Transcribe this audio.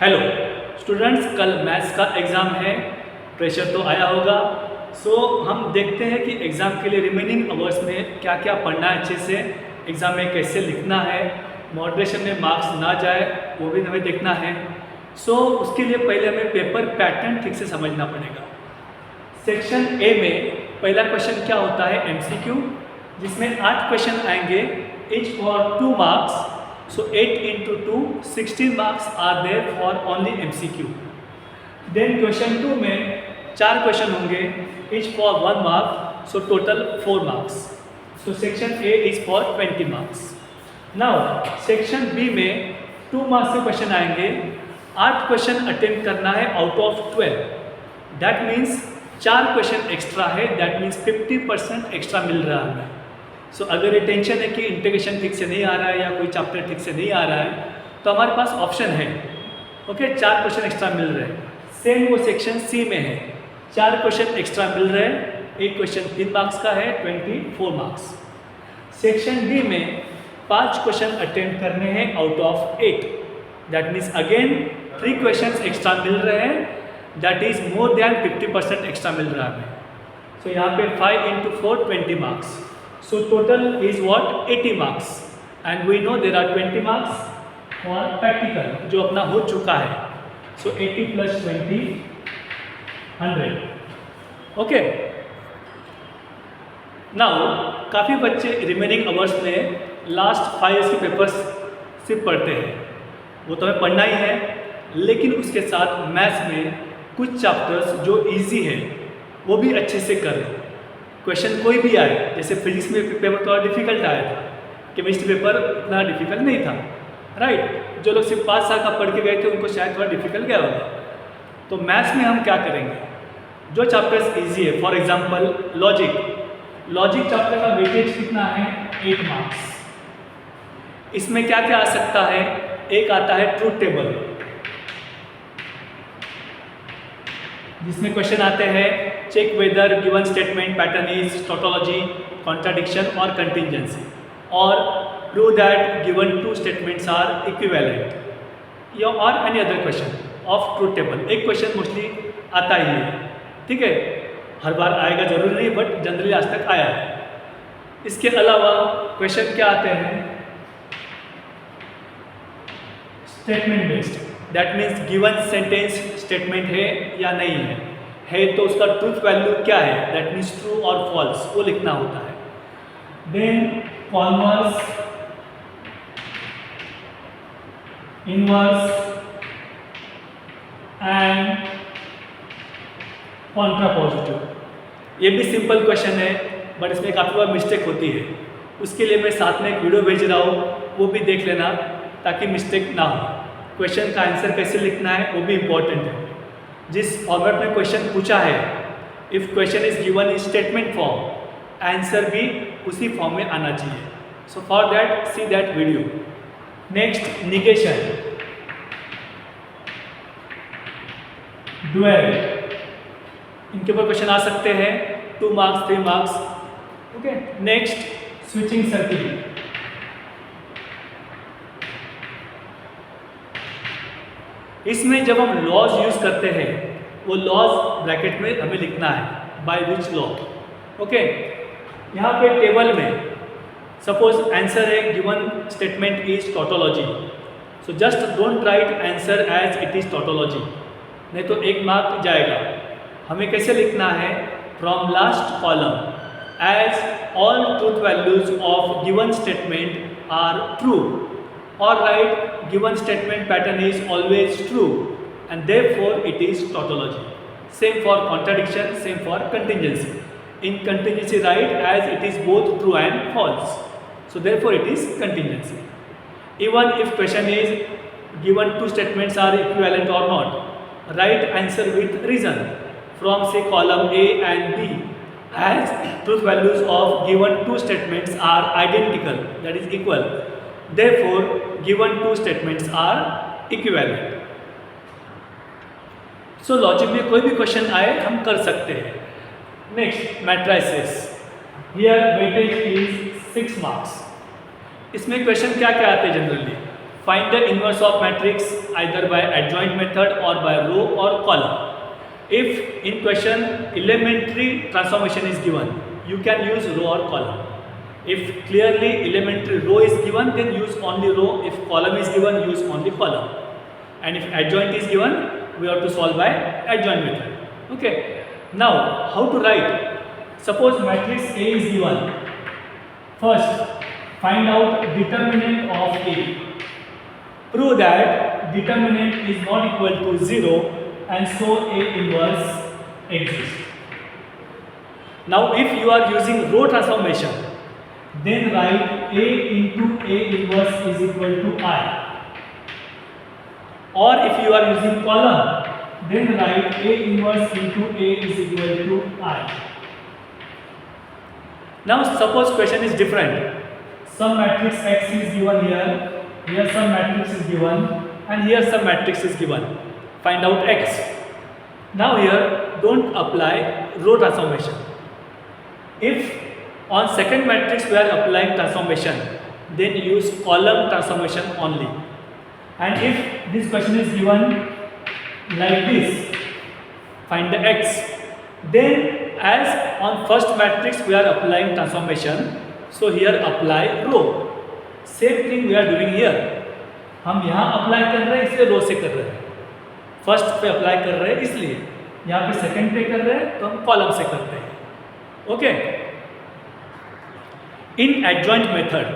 Hello students, कल maths का exam है। प्रेशर तो आया होगा। हम देखते हैं कि एग्ज़ाम के लिए रिमेनिंग आवर्स में क्या क्या पढ़ना है, अच्छे से एग्ज़ाम में कैसे लिखना है, मॉडरेशन में मार्क्स ना जाए वो भी हमें देखना है। उसके लिए पहले हमें पेपर पैटर्न ठीक से समझना पड़ेगा। सेक्शन ए में पहला क्वेश्चन क्या होता है, एमसीक्यू, जिसमें 8 क्वेश्चन आएंगे, etch for 2 marks. 8 into 2, 16 marks are there for only MCQ. Then question 2 में 4 क्वेश्चन होंगे, each for 1 mark, so total 4 marks. Section A is for 20 marks. Now section B में 2 marks के question आएंगे, 8 question attempt करना है out of 12. That means 4 question extra है, that means 50% extra मिल रहा है हमें। अगर ये टेंशन है कि इंटीग्रेशन ठीक से नहीं आ रहा है या कोई चैप्टर ठीक से नहीं आ रहा है, तो हमारे पास ऑप्शन है, ओके, 4 क्वेश्चन एक्स्ट्रा मिल रहे हैं। सेम वो सेक्शन सी में है, 4 क्वेश्चन एक्स्ट्रा मिल रहे हैं, एक क्वेश्चन 3 मार्क्स का है, 24 मार्क्स। सेक्शन डी में 5 क्वेश्चन अटेम्प्ट करने हैं out of 8, that means again 3 question extra मिल रहे हैं, that is more than 50% extra मिल रहा है। यहाँ पे 5 into 4 20 marks. Total is what, 80 marks, and we know there are 20 marks for practical जो अपना हो चुका है। 80 plus 20 100, ओके। नाउ काफ़ी बच्चे रिमेनिंग आवर्स में लास्ट 5 ईयर्स के पेपर्स सिर्फ पढ़ते हैं, वो तो हमें पढ़ना ही है, लेकिन उसके साथ मैथ्स में कुछ चैप्टर्स जो इजी है वो भी अच्छे से कर लो। क्वेश्चन कोई भी आए, जैसे फिजिक्स में पेपर थोड़ा डिफिकल्ट आया था, केमिस्ट्री पेपर इतना डिफिकल्ट नहीं था, राइट। जो लोग सिर्फ 5 साल का पढ़ के गए थे उनको शायद थोड़ा डिफिकल्ट गया होगा। तो मैथ्स में हम क्या करेंगे, जो चैप्टर्स इजी है, फॉर एग्जांपल लॉजिक चैप्टर का वेटेज कितना है, 8 मार्क्स। इसमें क्या क्या आ सकता है, एक आता है ट्रूथ टेबल, जिसमें क्वेश्चन आते हैं, check whether given statement pattern is tautology, contradiction और कंटिंजेंसी, और prove that given 2 statements are equivalent, या और any other question of truth table. एक क्वेश्चन मोस्टली आता ही है, ठीक है, हर बार आएगा जरूरी नहीं, बट जनरली आज तक आया है। इसके अलावा क्वेश्चन क्या आते हैं, statement based, that means given sentence statement है या नहीं है तो उसका ट्रूथ वैल्यू क्या है, दैट मीन्स ट्रू और फॉल्स, वो लिखना होता है। Then converse, inverse and contrapositive. ये भी सिंपल क्वेश्चन है, बट इसमें काफ़ी बार मिस्टेक होती है। उसके लिए मैं साथ में एक वीडियो भेज रहा हूँ, वो भी देख लेना ताकि मिस्टेक ना हो। क्वेश्चन का आंसर कैसे लिखना है वो भी इम्पोर्टेंट है। जिस फॉर्मेट में क्वेश्चन पूछा है, if question is given in statement form, answer भी उसी फॉर्म में आना चाहिए। For that see that video. Next, negation, dual, इनके ऊपर क्वेश्चन आ सकते हैं, 2 marks 3 marks, okay. Next, switching circle, इसमें जब हम लॉज यूज करते हैं, वो लॉज ब्रैकेट में हमें लिखना है, बाय विच लॉ, ओके। यहाँ पे टेबल में सपोज आंसर है given statement is tautology, just don't write answer as it is tautology, नहीं तो 1 मार्क जाएगा। हमें कैसे लिखना है, from last column, as all truth values of given statement are true, or write given statement pattern is always true and therefore it is tautology. Same for contradiction, same for contingency. In contingency write as it is both true and false, so therefore it is contingency. Even if question is given 2 statements are equivalent or not, write answer with reason from say column A and B, as truth values of given 2 statements are identical, that is equal, therefore given 2 statements are equivalent. Logic में कोई भी question आए हम कर सकते हैं। Next, matrices, here weightage is 6 marks. इसमें question क्या क्या आते हैं generally, find the inverse of matrix either by adjoint method or by row or column. If in question elementary transformation is given, you can use row or column. If clearly elementary row is given, then use only row. If column is given, use only column. And if adjoint is given, we have to solve by adjoint method. Okay. Now, how to write? Suppose matrix A is given. First, find out determinant of A. Prove that determinant is not equal to 0 and so A inverse exists. Now, if you are using row transformation, then write A into A inverse is equal to I. Or if you are using column, then write A inverse into A is equal to I. Now suppose question is different. Some matrix X is given here some matrix is given, and here some matrix is given. Find out X. Now here don't apply row transformation. If on second matrix we are applying transformation, then use column transformation only. And if this question is given like this, find the X, then as on first matrix we are applying transformation, so here apply row. Same thing we are doing here. हम यहाँ apply कर रहे हैं इसलिए रो से कर रहे हैं, फर्स्ट पे अप्लाई कर रहे हैं इसलिए, यहाँ पे सेकंड पे कर रहे हैं तो हम कॉलम से करते हैं. ओके. इन एडजॉइंट मेथड